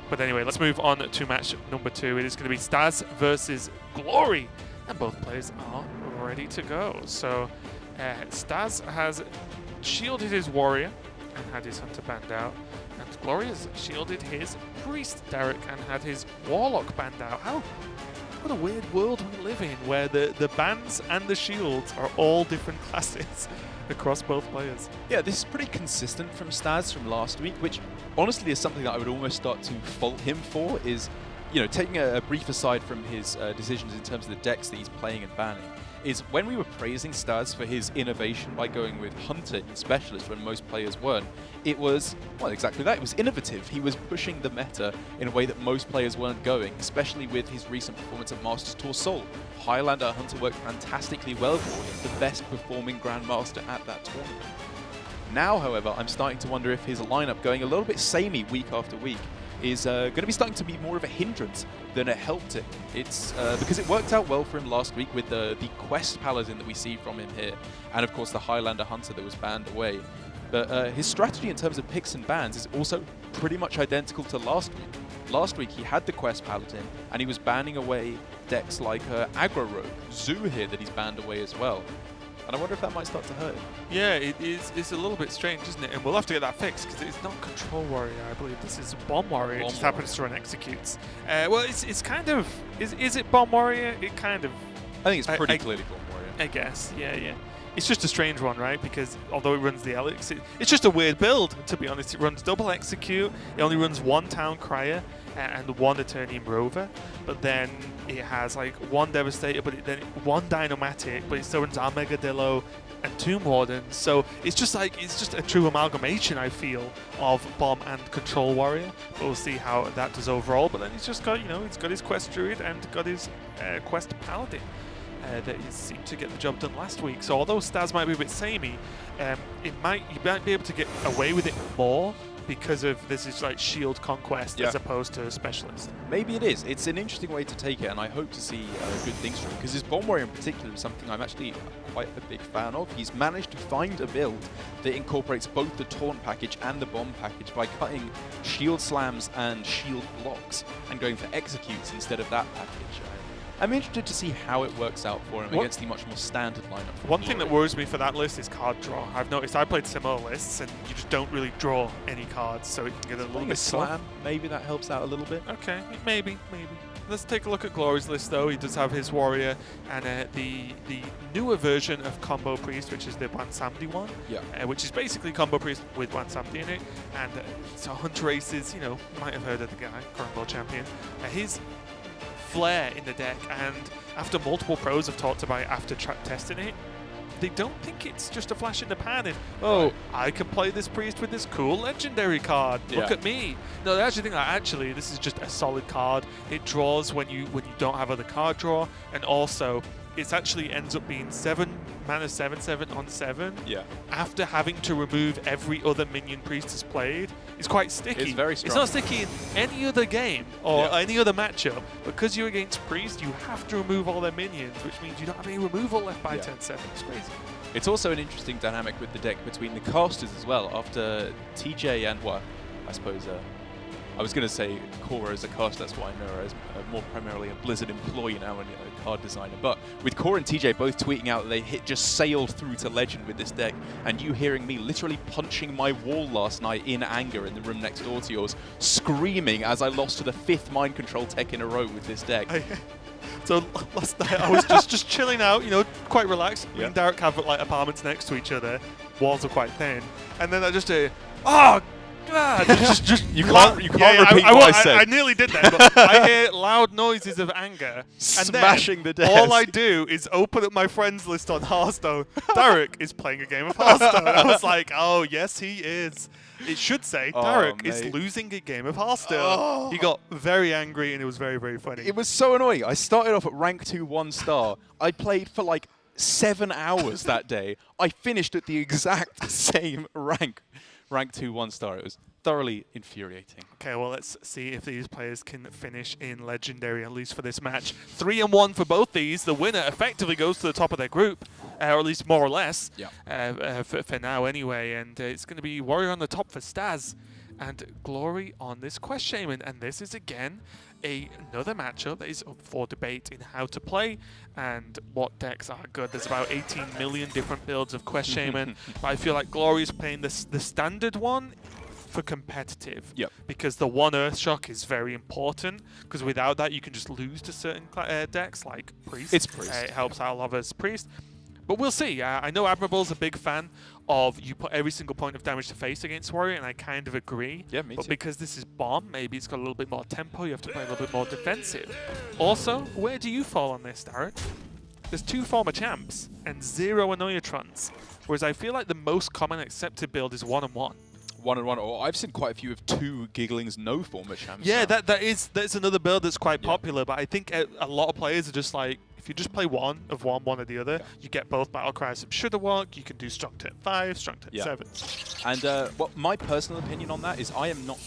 But anyway, let's move on to match number 2. It is going to be Staz versus Glory. And both players are ready to go. So Staz has shielded his warrior and had his hunter banned out. And Glory has shielded his priest, Derek, and had his warlock banned out. What a weird world we live in, where the bans and the shields are all different classes across both players. Yeah, this is pretty consistent from Staz from last week, which honestly is something that I would almost start to fault him for, is, you know, taking a brief aside from his decisions in terms of the decks that he's playing and banning, is when we were praising Staz for his innovation by going with Hunter and Specialist when most players weren't, it was, well, exactly that. It was innovative. He was pushing the meta in a way that most players weren't going, especially with his recent performance at Masters Tour Seoul. Highlander Hunter worked fantastically well for him, the best performing Grandmaster at that tournament. Now, however, I'm starting to wonder if his lineup going a little bit samey week after week is going to be starting to be more of a hindrance than it helped him. It's because it worked out well for him last week with the quest paladin that we see from him here, and of course the Highlander Hunter that was banned away. But his strategy in terms of picks and bans is also pretty much identical to last week. Last week he had the quest paladin and he was banning away decks like Aggro Rogue, Zoo here that he's banned away as well. And I wonder if that might start to hurt him. Yeah, it's a little bit strange, isn't it? And we'll have to get that fixed because it's not Control Warrior, I believe. This is Bomb Warrior. It just happens to run Executes. Well, it's kind of... Is it Bomb Warrior? It kind of... I think it's pretty clearly Bomb Warrior. I guess, yeah. It's just a strange one, right? Because although it runs the Elix, it's just a weird build, to be honest. It runs double Execute, it only runs 1 Town Crier and 1 Eternium Rover, but then it has like 1 Devastator, but then 1 Dynomatic, but it still runs Armagadillo and Tomb Warden. So it's just a true amalgamation, I feel, of Bomb and Control Warrior. But we'll see how that does overall. But then he's just got, he's got his Quest Druid and got his Quest Paladin. That he seemed to get the job done last week. So although Staz might be a bit samey, you might be able to get away with it more because of this is like shield conquest as opposed to a specialist. Maybe it is. It's an interesting way to take it, and I hope to see good things from it, because his Bomb Warrior in particular is something I'm actually quite a big fan of. He's managed to find a build that incorporates both the Taunt package and the Bomb package by cutting shield slams and shield blocks and going for executes instead of that package. I'm interested to see how it works out for him against the much more standard lineup. One thing that worries me for that list is card draw. I've noticed I played similar lists and you just don't really draw any cards, so it can get a little bit slam. Maybe that helps out a little bit. Okay, maybe. Let's take a look at Glory's list though. He does have his warrior and the newer version of Combo Priest, which is the Wansamdi one, which is basically Combo Priest with Wansamdi in it. And so Hunter Aces, you might have heard of the guy, current world champion. His flair in the deck, and after multiple pros have talked about it after testing it, they don't think it's just a flash in the pan and, I can play this priest with this cool legendary card. Look at me. No, they actually think that actually this is just a solid card. It draws when you don't have other card draw, and also it actually ends up being 7 mana 7/7 on 7. Yeah. After having to remove every other minion priest has played. It's quite sticky. It's very strong. It's not sticky in any other game or any other matchup. Because you're against priest, you have to remove all their minions, which means you don't have any removal left by 10/7. It's crazy. It's also an interesting dynamic with the deck between the casters as well. After TJ and, well, I suppose I was going to say Cora as a caster, that's why I know her as more primarily a Blizzard employee now and a card designer. But with Cora and TJ both tweeting out that they just sailed through to Legend with this deck, and you hearing me literally punching my wall last night in anger in the room next door to yours, screaming as I lost to the 5th mind control tech in a row with this deck. So last night I was just chilling out, quite relaxed. Me and Derek have like apartments next to each other. Walls are quite thin. And then I just God, you can't repeat what I said. I nearly did that, but I hear loud noises of anger. Smashing the desk. All I do is open up my friends list on Hearthstone. Derek is playing a game of Hearthstone. I was like, oh, yes, he is. It should say Derek is losing a game of Hearthstone. He got very angry and it was very, very funny. It was so annoying. I started off at rank 2 1 star. I played for like 7 hours that day. I finished at the exact same rank 2 1 star. It was thoroughly infuriating. Okay, well, let's see if these players can finish in Legendary, at least for this match. 3-1 for both these. The winner effectively goes to the top of their group, or at least more or less, for now anyway. And it's going to be Warrior on the top for Staz. and Glory on this Quest Shaman. And this is, again, another matchup that is up for debate in how to play and what decks are good. There's about 18 million different builds of Quest Shaman, but I feel like Glory is playing the standard one for competitive. Yep. Because the one Earth Shock is very important, because without that you can just lose to certain decks like Priest. It's Priest. It helps out a lot as Priest. But we'll see. I know Admirable's a big fan of you put every single point of damage to face against Warrior, and I kind of agree. Yeah, me but too. because this is Bomb, maybe it's got a little bit more tempo. You have to play a little bit more defensive. Also, where do you fall on this, Darren? There's 2 former champs and 0 Annoyatrons, whereas I feel like the most common accepted build is 1-on-1. 1-on-1, or I've seen quite a few of 2 Gigglings, no former champs. Yeah, now. that's another build that's quite popular, but I think a lot of players are just like, if you just play one or the other, you get both Battle Cries from Shoulda Walk, you can do Strong Turn 5, Strong Turn 7. And well, my personal opinion on that is I am not...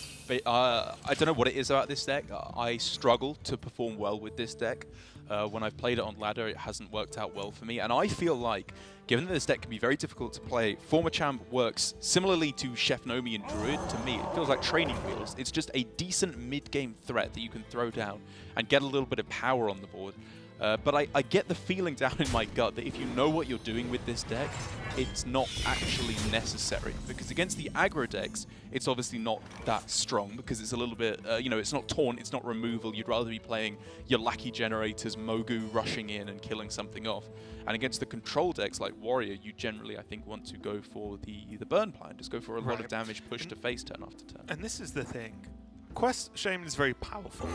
I don't know what it is about this deck. I struggle to perform well with this deck. When I've played it on ladder, it hasn't worked out well for me. And I feel like, given that this deck can be very difficult to play, former champ works similarly to Chef Nomi and Druid. To me, it feels like training wheels. It's just a decent mid-game threat that you can throw down and get a little bit of power on the board. But I get the feeling down in my gut that if you know what you're doing with this deck, it's not actually necessary. Because against the aggro decks, it's obviously not that strong because it's a little bit, you know, it's not taunt, it's not removal. You'd rather be playing your Lackey Generators, Mogu rushing in and killing something off. And against the control decks like Warrior, you generally, I think, want to go for the burn plan. Just go for a lot of damage push to face turn after turn. And this is the thing. Quest Shaman is very powerful.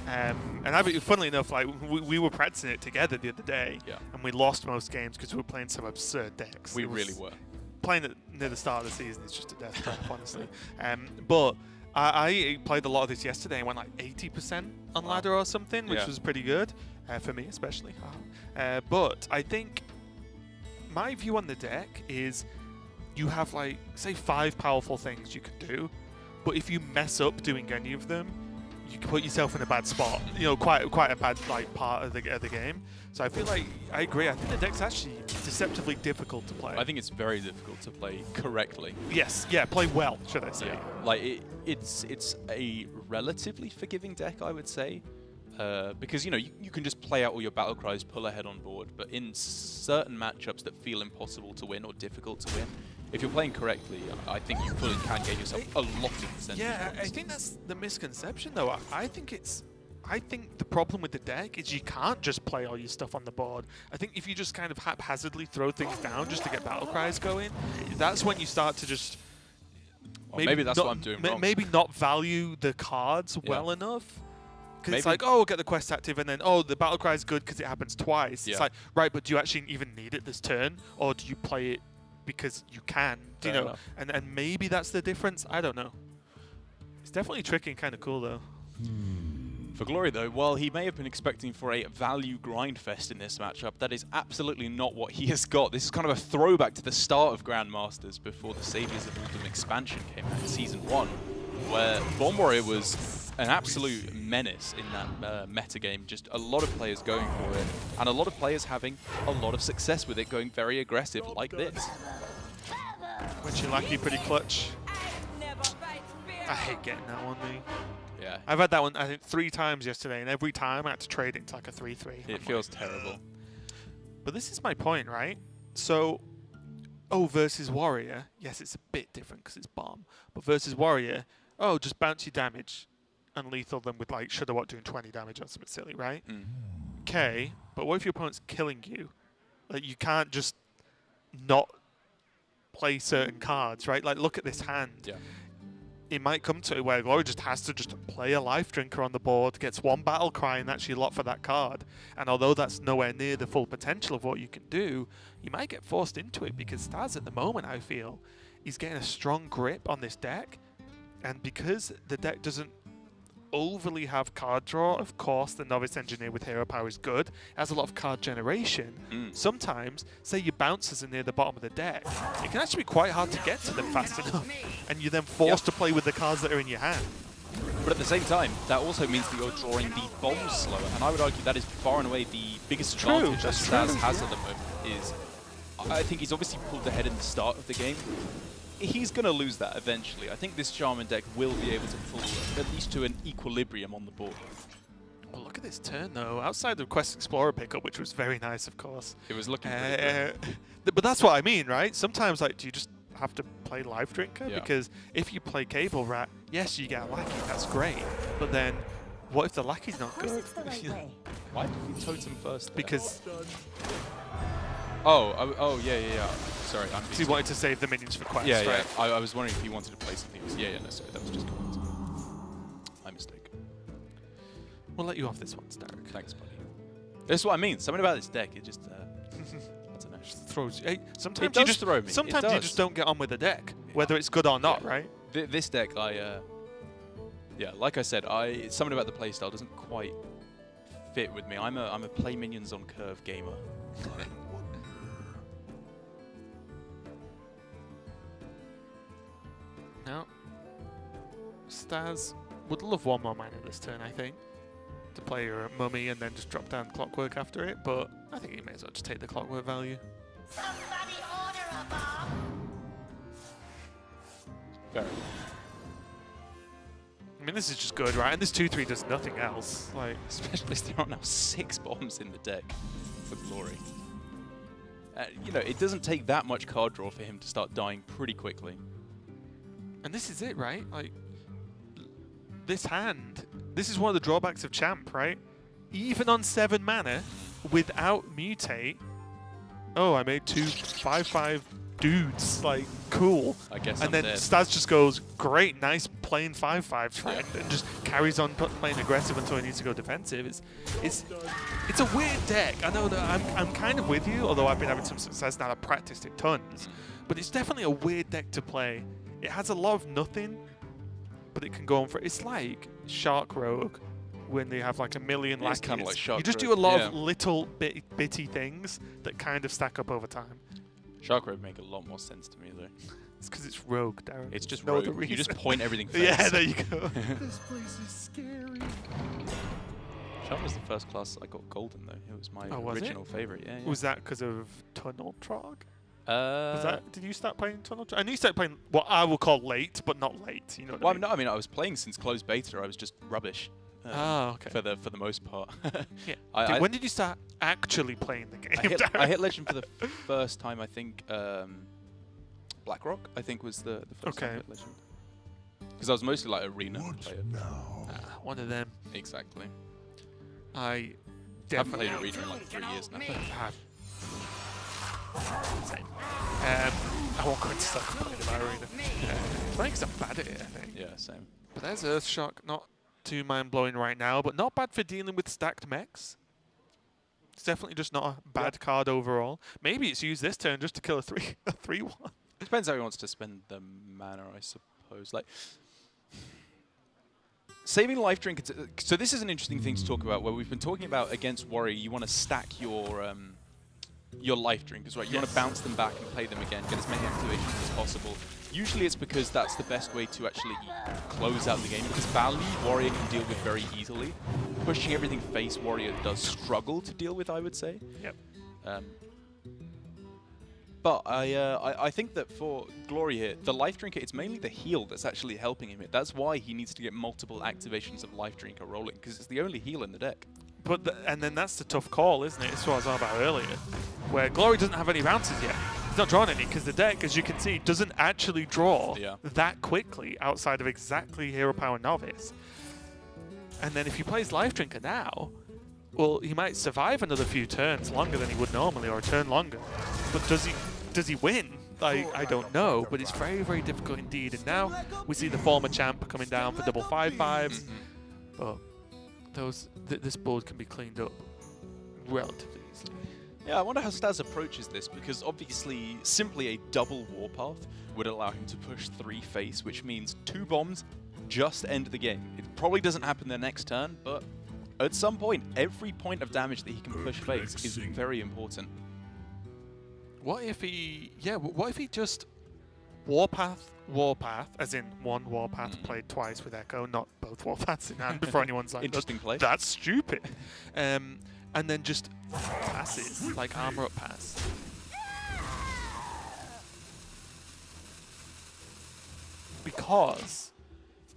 And funnily enough, like we were practicing it together the other day, and we lost most games because we were playing some absurd decks. We really were. Playing it near the start of the season is just a death trap, honestly. But I played a lot of this yesterday and went like 80% on ladder or something, which was pretty good for me, especially. But I think my view on the deck is you have like, say, 5 powerful things you can do. But if you mess up doing any of them, you can put yourself in a bad spot. You know, quite a bad like part of the game. So I feel like I agree. I think the deck's actually deceptively difficult to play. I think it's very difficult to play correctly. Yes, yeah, play well, should I say? Yeah. Like it's a relatively forgiving deck, I would say, because you know you can just play out all your battle cries, pull ahead on board. But in certain matchups that feel impossible to win or difficult to win, if you're playing correctly, I think you fully can get yourself a lot of percentage. Yeah, I think that's the misconception, though. I think the problem with the deck is you can't just play all your stuff on the board. I think if you just kind of haphazardly throw things down just to get battle cries going, that's when you start to just... Maybe that's what I'm doing wrong. Maybe not value the cards well enough. Because it's like, oh, we'll get the quest active, and then, oh, the battle cry is good because it happens twice. It's like, right, but do you actually even need it this turn? Or do you play it because you can, do you know? And maybe that's the difference. I don't know. It's definitely tricky and kind of cool, though. For Glory, though, while he may have been expecting for a value grind fest in this matchup, that is absolutely not what he has got. This is kind of a throwback to the start of Grandmasters before the Saviors of Autumn expansion came out in Season 1, where Bomb Warrior was an absolute menace in that meta game. Just a lot of players going for it, and a lot of players having a lot of success with it, going very aggressive like this. Lucky, pretty clutch. I hate getting that one, me. Yeah. I've had that one, I think, 3 times yesterday, and every time I had to trade it into like a 3-3. It feels terrible. But this is my point, right? So, versus Warrior, yes, it's a bit different because it's Bomb. But versus Warrior, just bounce your damage and lethal them with like Shoulda What doing 20 damage on something silly, right? Okay, but what if your opponent's killing you? Like, you can't just not play certain cards, right? Like, look at this hand. Yeah. It might come to it where Glory just has to just play a Life Drinker on the board, gets 1 battle cry, and that's your lot for that card. And although that's nowhere near the full potential of what you can do, you might get forced into it because Staz at the moment, I feel, is getting a strong grip on this deck. And because the deck doesn't overly have card draw, of course the Novice Engineer with hero power is good, it has a lot of card generation. Sometimes, say your bouncers are near the bottom of the deck, it can actually be quite hard to get to them fast enough, and you're then forced to play with the cards that are in your hand. But at the same time, that also means that you're drawing the bombs slower, and I would argue that is far and away the biggest advantage that Staz has at the moment. Is I think he's obviously pulled ahead in the start of the game, he's going to lose that eventually. I think this Shaman deck will be able to pull at least to an equilibrium on the board. Well, look at this turn, though. Outside the Quest Explorer pickup, which was very nice, of course. It was looking pretty good. But that's what I mean, right? Sometimes, like, do you just have to play Life Drinker? Yeah. Because if you play Cable Rat, yes, you get a lackey. That's great. But then, what if the lackey's not good? Why did you totem first there? Because Oh, yeah. Sorry, I'm he wanted to save the minions for Quest, yeah. right? I was wondering if he wanted to play something else. Yeah, no, sorry, that was just correct. My mistake. We'll let you off this one, Stark. Thanks, buddy. That's what I mean. Something about this deck, it just, I don't know. Just throws you. Hey, sometimes It you does just throw me. Sometimes It you does. just don't get on with the deck, whether it's good or not, Yeah. right? This deck, yeah, like I said, something about the playstyle doesn't quite fit with me. I'm a play minions on curve gamer. No. Staz would love one more mana this turn, I think, to play your mummy and then just drop down Clockwork after it, but I think he may as well just take the Clockwork value. Somebody order a bomb. Fair enough. I mean, this is just good, right? And this 2/3 does nothing else. Like, Especially as there are now 6 bombs in the deck for Glory. You know, it doesn't take that much card draw for him to start dying pretty quickly. and this is it, right? Like, this hand, this is one of the drawbacks of Champ, right? Even on 7 mana, without Mutate, oh, I made 2 5/5 dudes, like, cool. I guess And I'm then dead. Staz just goes, great, nice plain 5/5 trend, and just carries on playing aggressive until he needs to go defensive. It's a weird deck. I know that I'm kind of with you, although I've been having some success now. I've practiced it tons, but it's definitely a weird deck to play. It has a lot of nothing, but it can go on for. It's like Shark Rogue when they have like a million It is lackeys. kinda like Shark You just do a Rogue, lot yeah. of little bitty things that kind of stack up over time. Shark Road make a lot more sense to me though. It's because it's Rogue, Darren. It's just no other rogue. You just reason. point everything face. Yeah, there you go. This place is scary. Shark was the first class I got golden though. It was my Oh, was it? original favorite. Yeah, yeah. Was that because of Tunnel Trog? Uh, Was that? Did you start playing Tunnel Trog? I knew you started playing what I will call late, but not late. You know what Well, I mean? no, I mean I was playing since closed beta. I was just rubbish. Oh, okay. For the most part. Yeah. I- When did you start actually playing the game? I hit Darren? Legend for the first time. I think Blackrock. I think was the first time I Okay. hit Legend. Because I was mostly like arena player. One of them. Exactly. I I haven't definitely played arena in like 3 years now. have. Same. I won't go into stuff complaining about arena. I think I'm bad at it, I think. Yeah, same. But there's Earthshock, not too mind-blowing right now, but not bad for dealing with stacked mechs. It's definitely just not a bad card overall. Maybe it's used this turn just to kill a 3/1. Depends how he wants to spend the mana, I suppose. Like saving life drink. So this is an interesting thing to talk about. Where we've been talking about against Warrior, you want to stack your life drinkers, right? You want to bounce them back and play them again, get as many activations as possible. Usually it's because that's the best way to actually close out the game, because Valley, Warrior can deal with very easily. Pushing everything face, Warrior does struggle to deal with, I would say. Yep. But I think that for Glory here, the Life Drinker, it's mainly the heal that's actually helping him here. That's why he needs to get multiple activations of Life Drinker rolling, because it's the only heal in the deck. But and then that's the tough call, isn't it? It's what I was on about earlier, where Glory doesn't have any bounces yet. He's not drawing any, because the deck, as you can see, doesn't actually draw that quickly outside of exactly Hero Power Novice. And then if he plays Life Drinker now, well, he might survive another few turns longer than he would normally, or a turn longer. But does he win? I don't know, but it's very, very difficult indeed. And now we see the former champ coming down for double 5/5s. But this board can be cleaned up relatively easily. Yeah, I wonder how Staz approaches this, because obviously simply a double Warpath would allow him to push 3 face, which means 2 bombs just end the game. It probably doesn't happen the next turn, but at some point, every point of damage that he can push face is very important. What if he just Warpath, as in one Warpath played twice with Echo, not both Warpaths in hand before anyone's like, Interesting play. That's stupid. And then just passes, like armor up pass. because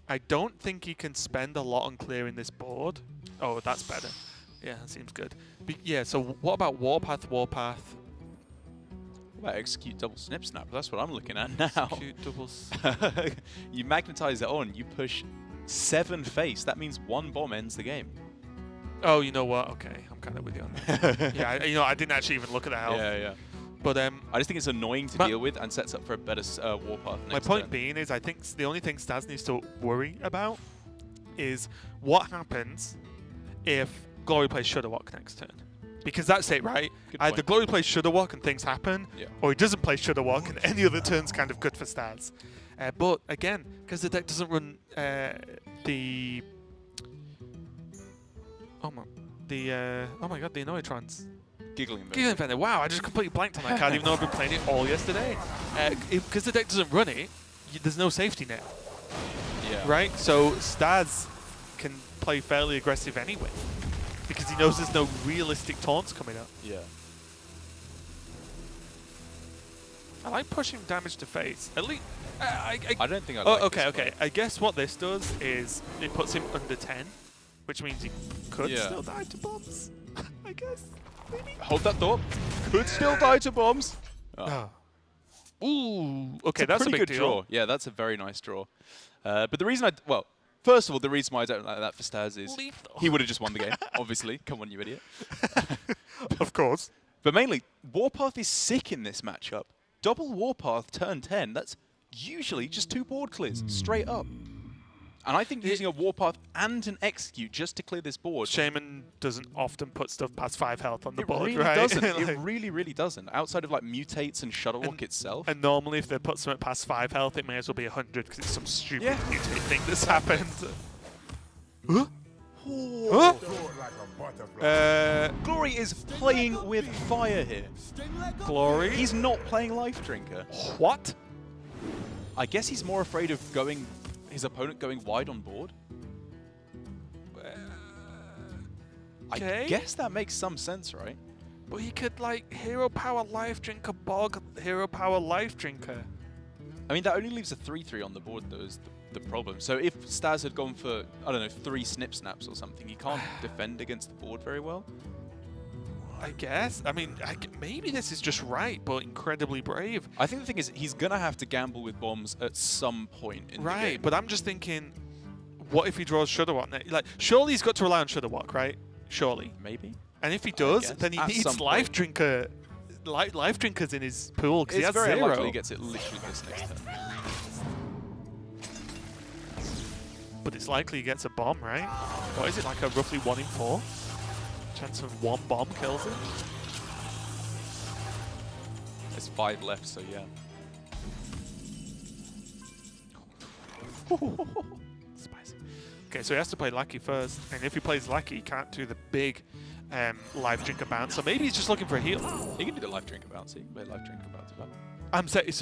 I don't think he can spend a lot on clearing this board. Oh, that's better. Yeah, that seems good. Yeah, so what about Warpath, Warpath? What about execute double snip snap? That's what I'm looking at now. Execute double You magnetize it on, you push 7 face. That means 1 bomb ends the game. Oh, you know what? Okay, I'm kind of with you on that. Yeah, I didn't actually even look at the health. Yeah. But I just think it's annoying to deal with and sets up for a better Warpath next my point turn. being is I think the only thing Staz needs to worry about is what happens if Glory plays Shudderwock next turn. Because that's it, right? Good Either point. Glory plays Shudderwock and things happen, or he doesn't play Shudderwock and any other turn's kind of good for Staz. But again, because the deck doesn't run the... Oh my god, the Annoytrons. Giggling Giggling Vendor. Wow, I just completely blanked on that card even though I've been playing it all yesterday. Because the deck doesn't run it, there's no safety net. Yeah. Right? So Staz can play fairly aggressive anyway. Because he knows there's no realistic taunts coming up. Yeah. I like pushing damage to face. At least... I don't think I like okay. this I guess what this does is it puts him under 10, which means he could still die to bombs. I guess. Maybe. Hold that thought. Could still die to bombs. Oh. Ooh. Okay, That's a a pretty big good deal. draw. Yeah, that's a very nice draw. But the reason well, first of all, the reason why I don't like that for Staz is Lethal. he would have just won the game, obviously. Come on, you idiot. Of course. But mainly, Warpath is sick in this matchup. Double Warpath turn 10, that's usually just 2 board clears, straight up. And I think using a Warpath and an Execute just to clear this board... Shaman doesn't often put stuff past 5 health on the it board, really right? doesn't. Like, It really doesn't. Outside of like Mutates and Shuttlewalk itself. and normally if they put something past 5 health, it may as well be 100 because it's some stupid Yeah. mutate thing that's happened. Huh? Glory is playing with fire here. Glory? He's not playing Life Drinker. What? I guess he's more afraid of his opponent going wide on board. Okay. I guess that makes some sense, right? But he could like Hero Power Life Drinker Bog, Hero Power Life Drinker. I mean, that only leaves a 3/3 on the board, though, is the problem. So if Staz had gone for, I don't know, 3 snip snaps or something, he can't defend against the board very well. I guess. I mean, maybe this is just right, but incredibly brave. I think the thing is, he's going to have to gamble with bombs at some point in the game. Right, but I'm just thinking, what if he draws Shudderwock? Like, surely he's got to rely on Shudderwock, right? Surely. Maybe. And if he does, guess. then he At needs some Life point. Drinker. Life Drinkers in his pool because he It's has very 0. unlikely he gets it literally this next turn. But it's likely he gets a bomb, right? What is it, like a roughly 1 in 4? Chance of 1 bomb kills him? There's 5 left, so yeah. Spicy. Okay, so he has to play Lucky first, and if he plays Lucky, he can't do the big Life Drinker bounce. So maybe he's just looking for a heal. He can do the Life Drinker bounce. He can play Life Drinker bounce as well. I'm saying,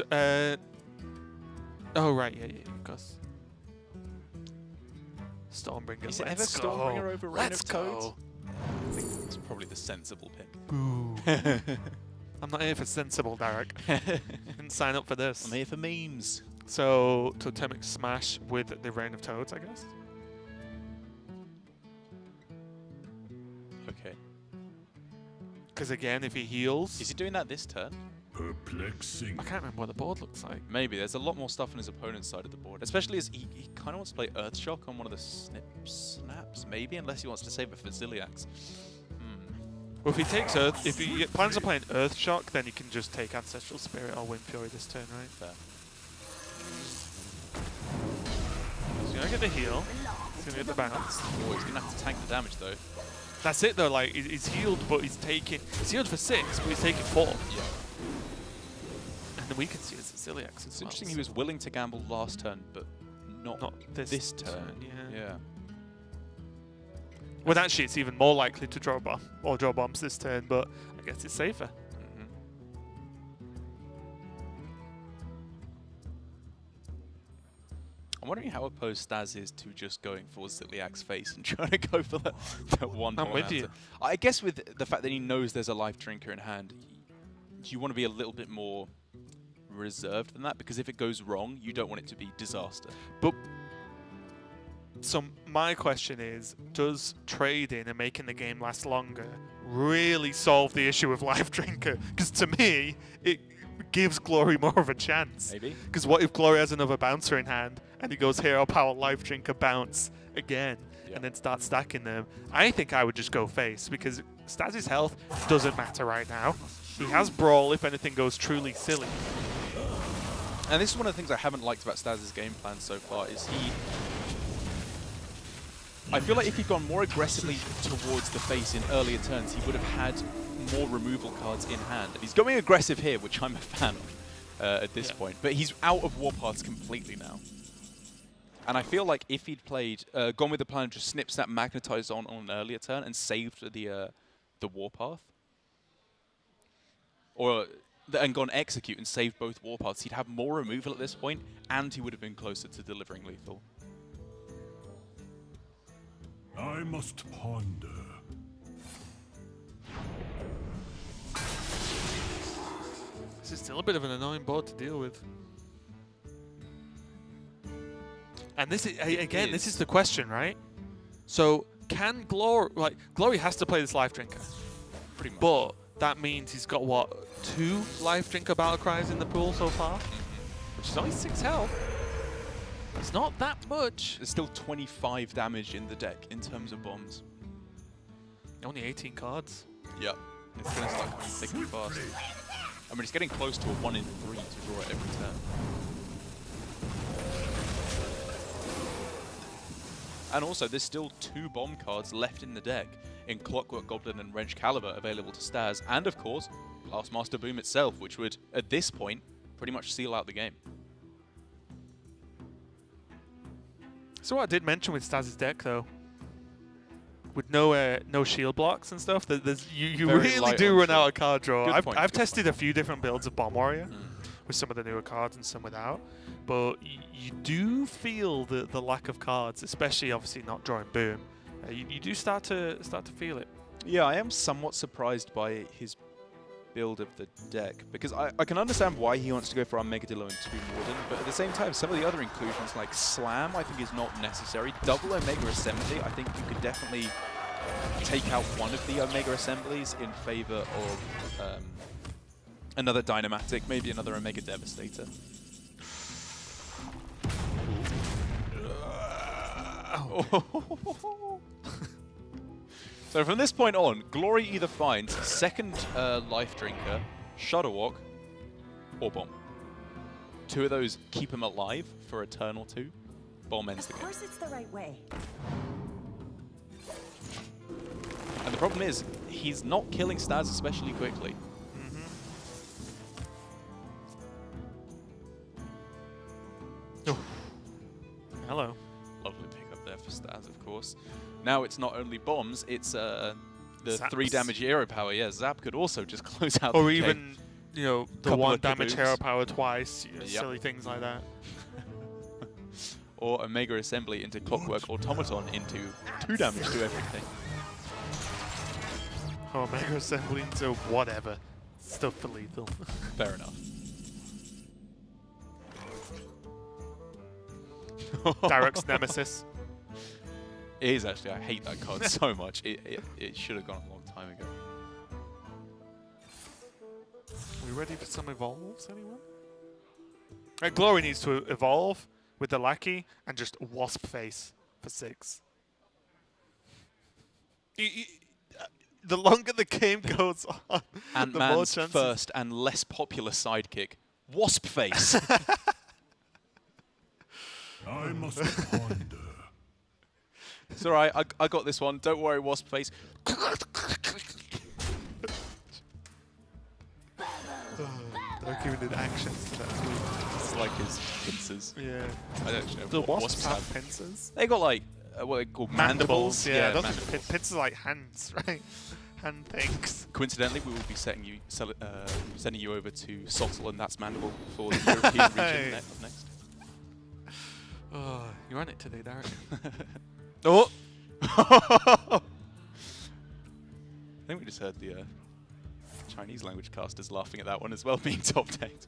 oh right, yeah, of course. Stormbringer. Is it ever Let's go. Stormbringer over Reign Let's of Toads? go. I think that's probably the sensible pick. Boo. I'm not here for sensible, Derek. Didn't sign up for this. I'm here for memes. So, Totemic Smash with the Reign of Toads, I guess. Okay. Because again, if he heals... Is he doing that this turn? Perplexing. I can't remember what the board looks like. Maybe. There's a lot more stuff on his opponent's side of the board. Especially as he kind of wants to play Earthshock on one of the snaps, maybe, unless he wants to save it for Ziliax. Well, if he takes Earth... If he plans on playing Earthshock, then he can just take Ancestral Spirit or Wind Fury this turn, right? Fair. He's going to get the heal. He's going to get the bounce. Oh, he's going to have to tank the damage, though. That's it, though. Like, he's healed, but he's taking... He's healed for 6, but he's taking 4. Yeah. And then we can see it's Ziliax as It's well. interesting he was willing to gamble last turn, but not this turn. Yeah. Well, actually, it's even more likely to draw a bomb or draw bombs this turn, but I guess it's safer. I'm wondering how opposed Staz is to just going for Ziliax's face and trying to go for that one I'm bomb with answer. you. I guess with the fact that he knows there's a Life Drinker in hand, you want to be a little bit more reserved than that, because if it goes wrong, you don't want it to be disaster. But so my question is, does trading and making the game last longer really solve the issue of Life Drinker? Because to me, it gives Glory more of a chance. Maybe. Because what if Glory has another bouncer in hand and he goes Hero Power, Life Drinker, bounce again, and then start stacking them? I think I would just go face, because Staz's health doesn't matter right now. He has Brawl if anything goes truly silly. And this is one of the things I haven't liked about Staz's game plan so far, is I feel like if he'd gone more aggressively towards the face in earlier turns, he would have had more removal cards in hand. And he's going aggressive here, which I'm a fan of at this point. But he's out of Warpaths completely now. And I feel like if he'd played, gone with the plan, just snip, snap, magnetize on an earlier turn and saved the Warpath, and gone execute and saved both Warpaths, he'd have more removal at this point, and he would have been closer to delivering lethal. I must ponder. This is still a bit of an annoying board to deal with. And this is, again, this is the question, right? So can Glory has to play this Life Drinker. Pretty much. But that means he's got, what, 2 Life Drinker Battle Cries in the pool so far? Which is only 6 health. It's not that much. There's still 25 damage in the deck in terms of bombs. Only 18 cards. Yep. It's going to start coming thick and fast. I mean, it's getting close to a 1 in 3 to draw it every turn. And also, there's still 2 bomb cards left in the deck in Clockwork Goblin and Wrench Caliber available to Staz, and of course, Blastmaster Boom itself, which would, at this point, pretty much seal out the game. So what I did mention with Staz's deck, though, with no shield blocks and stuff, you Very really light do on run out shield. of card draw. Good point, I've good tested a few different builds of Bomb Warrior with some of the newer cards and some without, but you do feel the lack of cards, especially obviously not drawing Boom. You do start to feel it. Yeah, I am somewhat surprised by his build of the deck, because I can understand why he wants to go for Armageddon and 2 Warden, but at the same time, some of the other inclusions like Slam I think is not necessary. Double Omega Assembly, I think you could definitely take out one of the Omega Assemblies in favor of another Dynamatic, maybe another Omega Devastator. So from this point on, Glory either finds second Life Drinker, Shudderwalk, or Bomb. 2 of those keep him alive for a turn or 2. Bomb ends the game. Of course it's the right way. And the problem is, he's not killing Staz especially quickly. Oh. Hello. Lovely pickup there for Staz, of course. Now it's not only bombs, it's the Zaps. 3 damage hero power. Yeah, Zap could also just close out Or the even, the Couple 1 of damage kabooms. hero power twice, Yep. silly things like that. or Omega Assembly into Clockwork Automaton into 2 damage to everything. Oh, Mega Assembly into whatever. Stuff for lethal. Fair enough. Derek's Nemesis. It is actually. I hate that card so much. It should have gone a long time ago. Are we ready for some evolves, anyone? Glory needs to evolve with the Lackey and just Wasp Face for 6. The longer the game goes on, the more Ant-Man's chances. first and less popular sidekick, Wasp Face. I must ponder. It's alright, I got this one. Don't worry, Wasp Face. They're giving it actions to that too. It's like his pincers. Yeah. I don't actually know The what wasps wasps have have. pincers. They got like, what are they called? Mandibles? Yeah, those mandibles. are pincers are like hands, right? Hand things. Coincidentally, we will be sending you over to Sottle and That's Mandible for the European region next. Oh, you're on it today, Derek. Oh! I think we just heard the Chinese language casters laughing at that one as well, being top decked.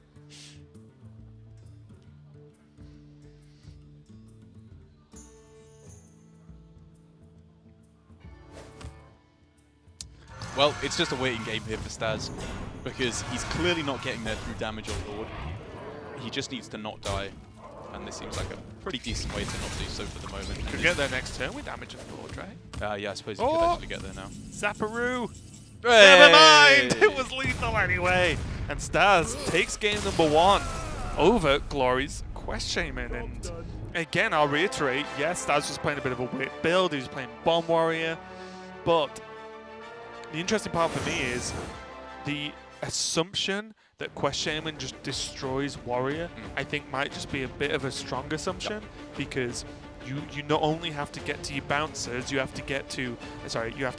Well, it's just a waiting game here for Staz, because he's clearly not getting there through damage or Lord. He just needs to not die, and this seems like a pretty decent way to not do so for the moment. Could get there next turn with damage and Lord, right? Yeah, I suppose he could actually get there now. Zapparoo! Hey! Never mind! It was lethal anyway! And Staz takes game number 1 over Glory's Quest Shaman. And again, I'll reiterate, yes, Staz was playing a bit of a weird build, he was playing Bomb Warrior, but the interesting part for me is the assumption that Quest Shaman just destroys Warrior, I think might just be a bit of a strong assumption, because you not only have to get to your bouncers, you have to get to like your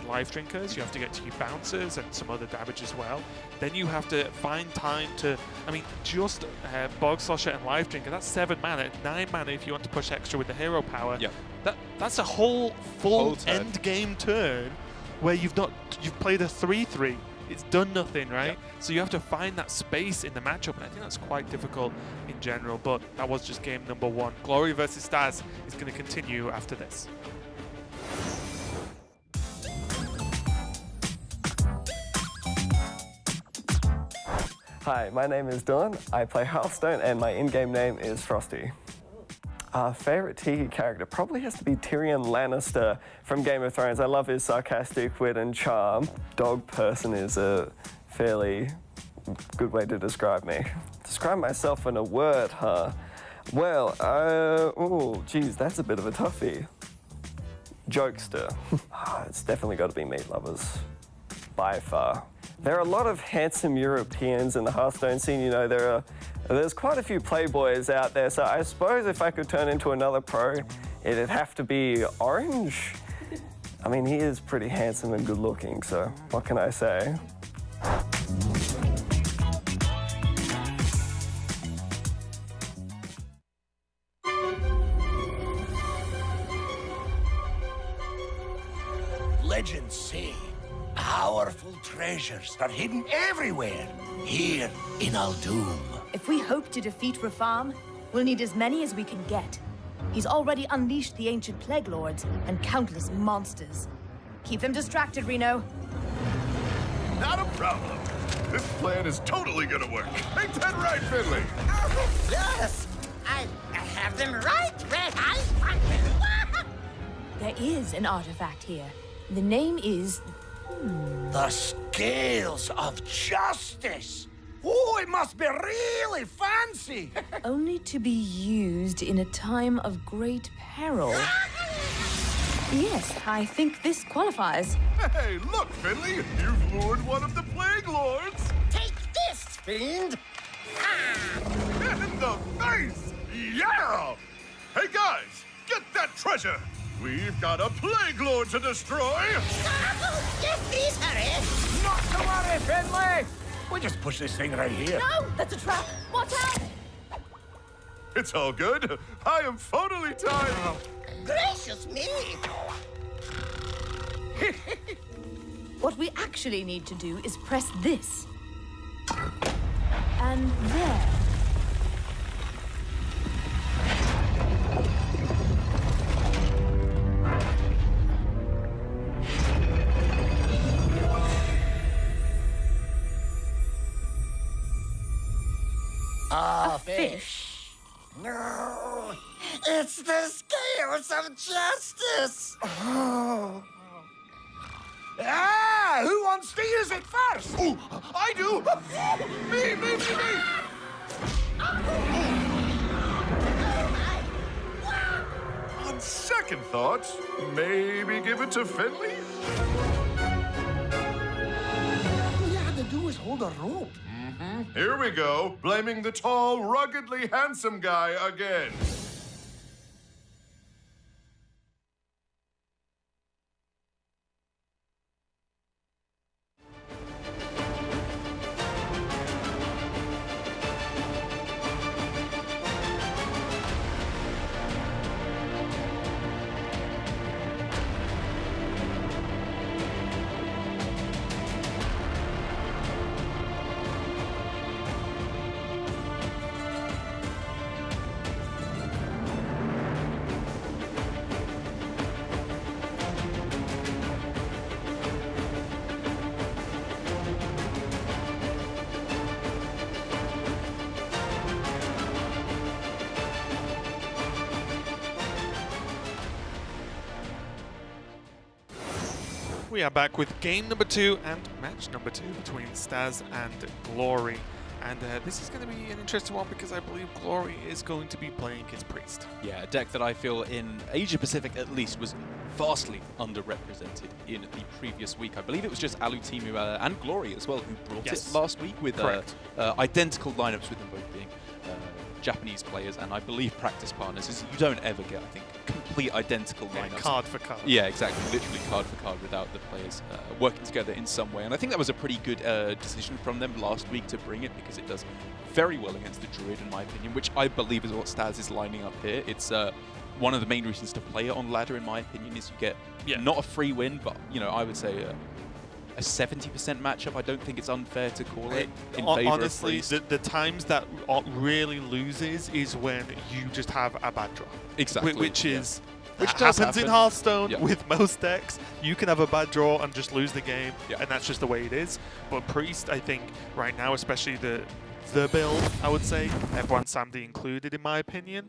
life drinkers, you have to get to your bouncers and some other damage as well. Then you have to find time to, I mean, just Bog Slosher and life drinker, that's 7 mana, 9 mana if you want to push extra with the hero power. Yeah. That's a whole full turn. end game turn where you've played a 3/3. It's done nothing, right? Yep. So you have to find that space in the matchup, and I think that's quite difficult in general, but that was just game number 1. Glory versus Staz is going to continue after this. Hi, my name is Dylan. I play Hearthstone, and my in-game name is Frosty. Favorite Tiki character probably has to be Tyrion Lannister from Game of Thrones. I love his sarcastic wit and charm. Dog person is a fairly good way to describe me. Describe myself in a word, huh? Well, oh, geez, that's a bit of a toughie. Jokester. It's definitely got to be meat lovers, by far. There are a lot of handsome Europeans in the Hearthstone scene. You know, there's quite a few playboys out there, so I suppose if I could turn into another pro, it'd have to be Orange. I mean, he is pretty handsome and good looking, so what can I say? Legends say powerful treasures are hidden everywhere here in Aldum. If we hope to defeat Rafam, we'll need as many as we can get. He's already unleashed the ancient plague lords and countless monsters. Keep them distracted, Reno. Not a problem. This plan is totally gonna work. Ain't that right, Finley? Yes, I have them right, Red Eye. There is an artifact here. The name is... The Scales of Justice. Oh, it must be really fancy. only to be used in a time of great peril. Yes, I think this qualifies. Hey, look, Finley. You've lured one of the Plague Lords. Take this, fiend. In the face! Yeah! Hey, guys, get that treasure. We've got a Plague Lord to destroy. Get these, Harry. Not to worry, Finley. We just push this thing right here. No, that's a trap. Watch out! It's all good. I am totally tired. Gracious me. What we actually need to do is press this. And there. A Fish. No, it's the Scales of Justice. Oh. Ah, who wants to use it first? Oh, I do. Me. On second thought, maybe give it to Finley? All you had to do was hold a rope. Here we go, blaming the tall, ruggedly handsome guy again. We are back with game number 2 and match number 2 between Staz and Glory. And this is going to be an interesting one because I believe Glory is going to be playing his Priest. Yeah, a deck that I feel in Asia Pacific at least was vastly underrepresented in the previous week. I believe it was just Alutimu and Glory as well who brought it last week with identical lineups with them both being Japanese players and I believe practice partners. As you don't ever get, I think, complete identical lineups. Card for card. Yeah, exactly. Literally card for card without the players working together in some way. And I think that was a pretty good decision from them last week to bring it because it does very well against the Druid, in my opinion, which I believe is what Staz is lining up here. It's one of the main reasons to play it on ladder, in my opinion, is you get not a free win, but I would say a 70% matchup. I don't think it's unfair to call it in favor honestly, of Priest. the times that really loses is when you just have a bad draw. Exactly. Which is Which that does happens in happen. Hearthstone with most decks. You can have a bad draw and just lose the game, and that's just the way it is. But Priest, I think, right now, especially the build, I would say, everyone Samdi included, in my opinion,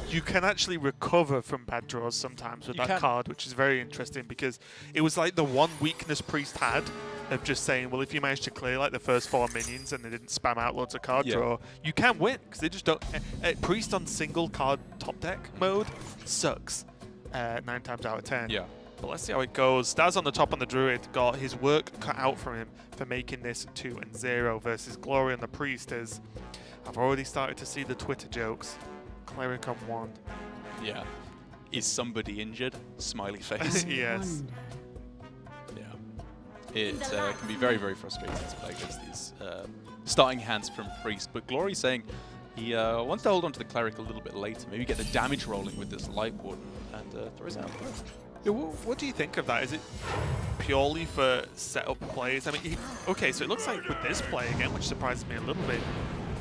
you can actually recover from bad draws sometimes with that card, which is very interesting because it was like the one weakness Priest had of just saying, well, if you manage to clear like the first 4 minions and they didn't spam out loads of card draw, you can win because they just don't. Priest on single card top deck mode sucks 9 times out of 10. Yeah. But let's see how it goes. Staz on the top on the Druid got his work cut out from him for making this 2-0 versus Glory on the Priest. As I've already started to see the Twitter jokes. Cleric on 1. Yeah. Is somebody injured? Smiley face. Yes. Yeah. It can be very, very frustrating to play against these starting hands from Priest. But Glory's saying he wants to hold on to the Cleric a little bit later. Maybe get the damage rolling with this Light Warden and throws out first. Yeah, what do you think of that? Is it purely for setup plays? I mean, okay, so it looks like with this play again, which surprises me a little bit,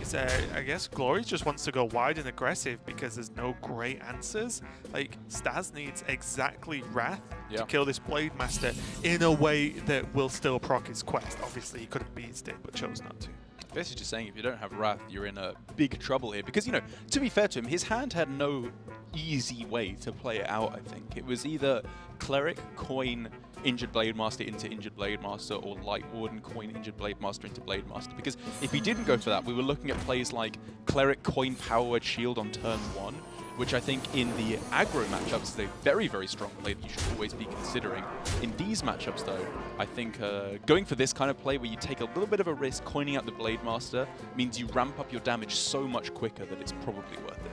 is I guess Glory just wants to go wide and aggressive because there's no great answers. Like, Staz needs exactly Wrath to kill this Blade Master in a way that will still proc his quest. Obviously, he could have beaten it, but chose not to. I guess he's just saying if you don't have Wrath, you're in a big trouble here. Because, to be fair to him, his hand had no easy way to play it out, I think. It was either Cleric, coin, Injured Blade Master into Injured Blade Master, or Light Warden, coin, Injured Blade Master into Blade Master. Because if he didn't go for that, we were looking at plays like Cleric, coin, Power Word Shield on turn 1, which I think in the aggro matchups is a very, very strong play that you should always be considering. In these matchups, though, I think going for this kind of play where you take a little bit of a risk, coining out the Blade Master, means you ramp up your damage so much quicker that it's probably worth it.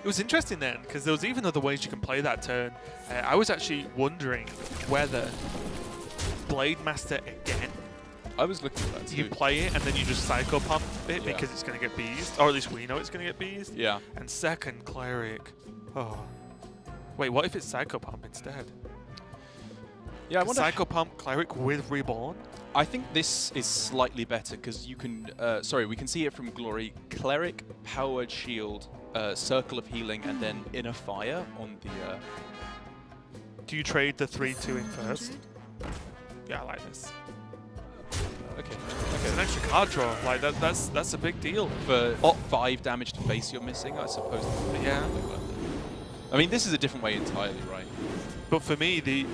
It was interesting then, because there was even other ways you can play that turn. I was actually wondering whether Blade Master again. I was looking at that too. You play it and then you just Psycho Pump it because it's going to get beezed, or at least we know it's going to get beezed. Yeah. And second, Cleric. Oh. Wait, what if it's Psycho Pump instead? Yeah, I wonder. Psycho Pump Cleric with Reborn? I think this is slightly better because you can, we can see it from Glory. Cleric, Power Word Shield, Circle of Healing, and then Inner Fire on the... Do you trade the 3-2 in first? Yeah, I like this. Okay. It's an extra card draw. Like that's a big deal. For 5 damage to face you're missing, I suppose. Yeah. I mean, this is a different way entirely, right? But for me,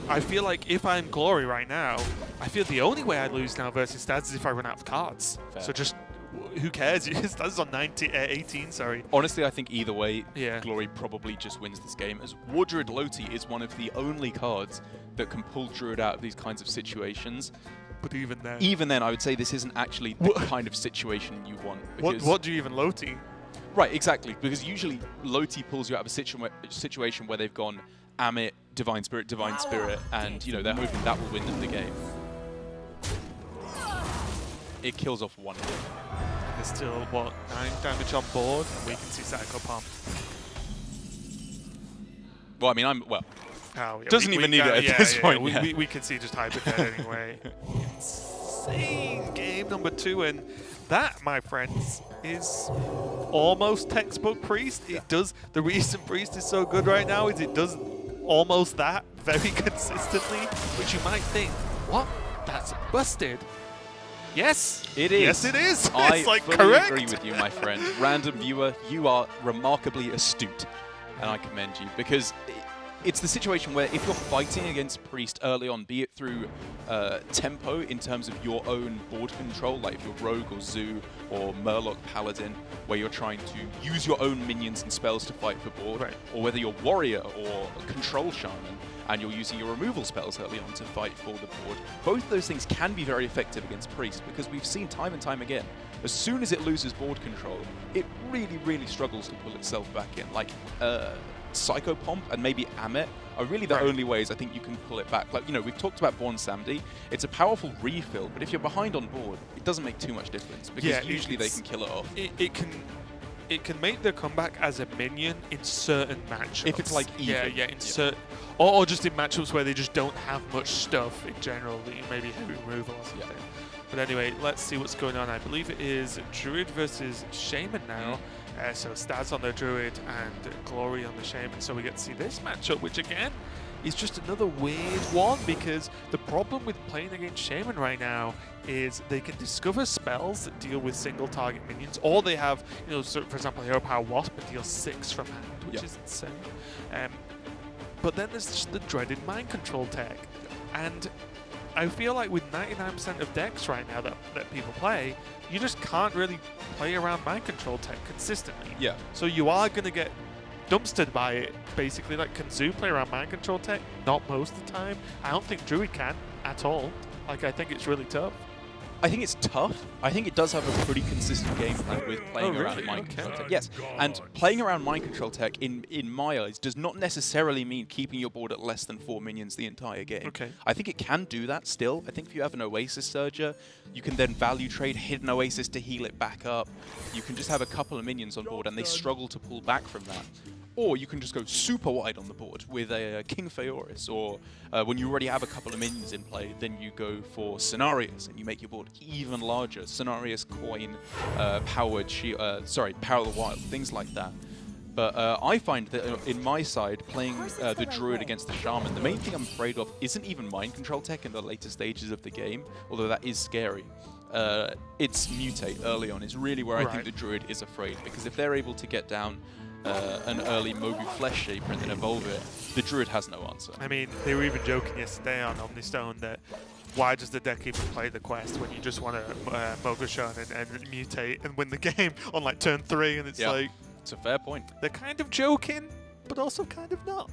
I feel like if I'm Glory right now, I feel the only way I'd lose now versus Staz is if I run out of cards. Fair. So just, who cares? Staz is on 18, sorry. Honestly, I think either way, Yeah. Glory probably just wins this game, as War Druid Loti is one of the only cards that can pull Druid out of these kinds of situations. But even then... Even then, I would say this isn't actually the kind of situation you want. What do you even Loti? Right, exactly. Because usually Loti pulls you out of a situation where they've gone Amit, Divine Spirit, and they're hoping that will win them the game. It kills off one hit. There's still, what, 9 damage on board, and we can see Psycho Pump. Well, I mean, Oh, yeah, doesn't even need it at this point. We can see just Hybrid Head anyway. Insane game number 2, and that, my friends, is almost textbook Priest. It does. The reason Priest is so good right now is it does almost that very consistently, which you might think, what? That's busted. Yes, it is. Yes, it is. I it's like fully correct. agree with you, my friend. Random viewer, you are remarkably astute, and I commend you because it's the situation where if you're fighting against Priest early on, be it through tempo in terms of your own board control, like if you're Rogue or Zoo or Murloc Paladin, where you're trying to use your own minions and spells to fight for board, Right. or whether you're Warrior or Control Shaman, and you're using your removal spells early on to fight for the board. Both of those things can be very effective against Priest, because we've seen time and time again, as soon as it loses board control, it really, really struggles to pull itself back in. Like, Psychopomp and maybe Amit are really the only ways I think you can pull it back. Like, you know, we've talked about Born Samdi. It's a powerful refill, but if you're behind on board, it doesn't make too much difference, because usually they can kill it off. It can make the comeback as a minion in certain matchups. If it's like even. Or just in matchups where they just don't have much stuff in general, maybe heavy removal or something. But anyway, let's see what's going on. I believe it is Druid versus Shaman now. So Staz on the Druid and Glory on the Shaman. So we get to see this matchup, which again is just another weird one, because the problem with playing against Shaman right now is they can discover spells that deal with single target minions, or they have, you know, so for example, Hero Power Wasp and deals 6 from hand, which is insane. But then there's just the dreaded mind control tag. And I feel like with 99% of decks right now that people play, you just can't really play around mind control tech consistently. Yeah. So you are going to get dumpstered by it, basically. Like, can Zoo play around mind control tech? Not most of the time. I don't think Druid can at all. Like, I think it's really tough. I think it's tough. I think it does have a pretty consistent game plan with playing around mind control tech. Yes, and playing around mind control tech, in my eyes, does not necessarily mean keeping your board at less than 4 minions the entire game. Okay. I think it can do that still. I think if you have an Oasis Surger, you can then value trade Hidden Oasis to heal it back up. You can just have a couple of minions on board, and they struggle to pull back from that. Or you can just go super wide on the board with a King Feoris, or when you already have a couple of minions in play, then you go for Cenarius and you make your board even larger. Cenarius, Coin, Powered Shield, Power of the Wild, things like that. But I find that in my side, playing the Druid against the Shaman, the main thing I'm afraid of isn't even mind control tech in the later stages of the game, although that is scary. It's Mutate early on is really where I think the Druid is afraid, because if they're able to get down an early Mogu Flesh Shaper and then evolve it, the Druid has no answer. I mean, they were even joking yesterday on Omnistone that why does the deck even play the quest when you just want to Mogushon and mutate and win the game on like turn 3, and it's like... It's a fair point. They're kind of joking, but also kind of not.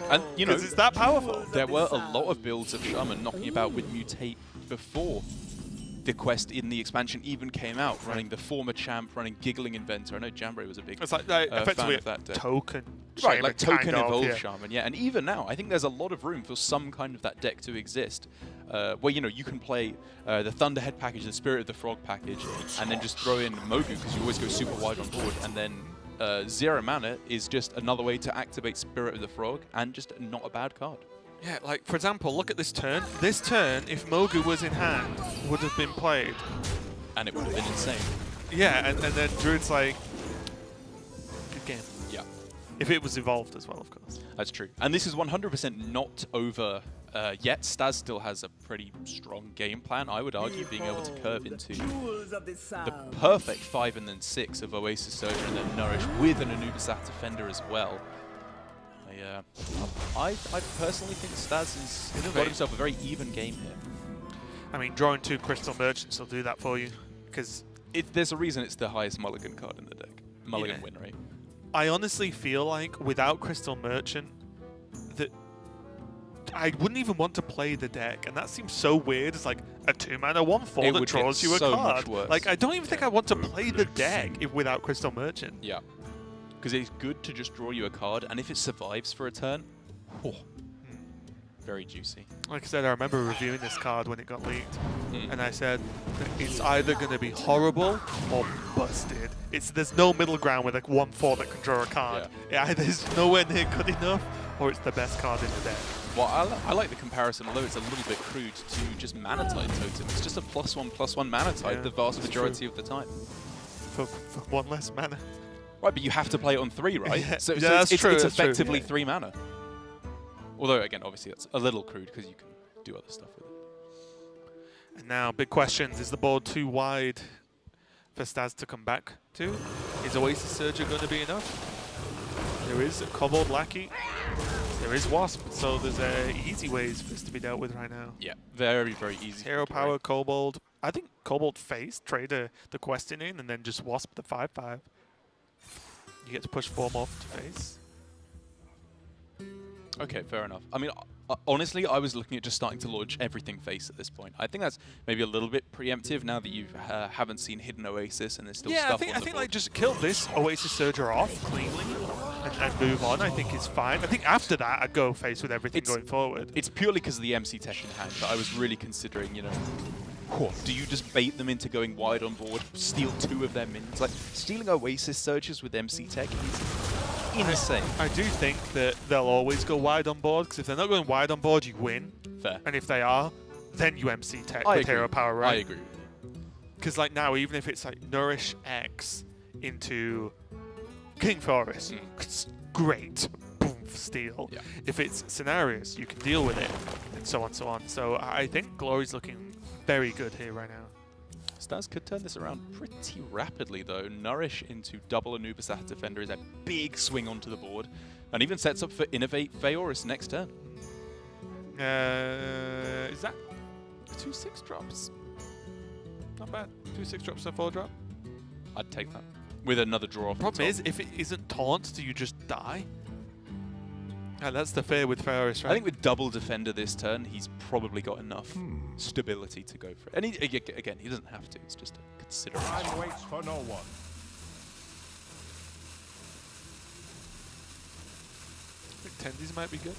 And, you know, it's that powerful. There were a lot of builds of Shaman knocking about with Mutate before the quest in the expansion even came out, running the former champ, running Giggling Inventor. I know Jambre was a big it's like effectively fan of that deck. Token Right, Shaman, like token kind of, evolved Shaman, yeah. And even now, I think there's a lot of room for some kind of that deck to exist, where, you know, you can play the Thunderhead package, the Spirit of the Frog package, and then just throw in Mogu, because you always go super wide on board, and then 0 mana is just another way to activate Spirit of the Frog, and just not a bad card. Yeah, like, for example, look at this turn. This turn, if Mogu was in hand, would have been played. And it would have been insane. Yeah, and then Druid's like, good game. Yeah. If it was evolved as well, of course. That's true. And this is 100% not over yet. Staz still has a pretty strong game plan, I would argue, being able to curve into the perfect 5 and then 6 of Oasis Surger and then Nourish with an Anubis Defender as well. I personally think Staz has got himself a very even game here. I mean, drawing 2 Crystal Merchants will do that for you, because there's a reason it's the highest mulligan card in the deck. Mulligan win rate. I honestly feel like without Crystal Merchant, that I wouldn't even want to play the deck, and that seems so weird. It's like a 2-mana 1/4 that draws you a card. Like, I don't even think I want to play the deck without Crystal Merchant. Yeah. Because it's good to just draw you a card, and if it survives for a turn, very juicy. Like I said, I remember reviewing this card when it got leaked, and I said it's either going to be horrible or busted. There's no middle ground with like 1/4 that can draw a card. Yeah. Either it's nowhere near good enough, or it's the best card in the deck. Well, I like the comparison, although it's a little bit crude, to just Mana Tide Totem. It's just a +1/+1 Mana Tide the vast majority of the time. For 1 less mana. Right, but you have to play it on 3, right? Yeah, so that's it's true. It's that's effectively true. 3 mana. Although, again, obviously that's a little crude because you can do other stuff with it. And now, big questions. Is the board too wide for Staz to come back to? Is Oasis Surger going to be enough? There is a Kobold Lackey. There is Wasp, so there's easy ways for this to be dealt with right now. Yeah, very, very easy. Hero power, Kobold. I think Kobold face, trade the question in, and then just Wasp the 5/5. You get to push 4 more to face. Okay, fair enough. I mean, honestly, I was looking at just starting to launch everything face at this point. I think that's maybe a little bit preemptive now that you haven't seen Hidden Oasis and there's still stuff on the I think board. like just kill this Oasis Surger off cleanly and move on. I think is fine. I think after that I'd go face with everything going forward. It's purely because of the MC tech in hand that I was really considering, you know, do you just bait them into going wide on board, steal 2 of their minions? Like, stealing Oasis Surgers with MC tech is insane. I do think that they'll always go wide on board, because if they're not going wide on board, you win. Fair. And if they are, then you MC tech I with agree. hero power, right? I agree. Because like now, even if it's like Nourish X into King Forest, it's great. Boom, steal. Yeah. If it's Scenarios, you can deal with it, and so on, so on. So I think Glory's looking very good here right now. Staz could turn this around pretty rapidly, though. Nourish into double Anubis Attack Defender is a big swing onto the board, and even sets up for Innovate Phaeorus next turn. Is that 2 6 drops? Not bad. 2 6 drops, a 4 drop. I'd take that. With another draw off the Problem top. is, if it isn't taunt, do you just die? That's the fear with Phaeorus, right? I think with double Defender this turn, he's probably got enough stability to go for it. And again, he doesn't have to. It's just a consideration. Time waits for no one. I think Tendies might be good.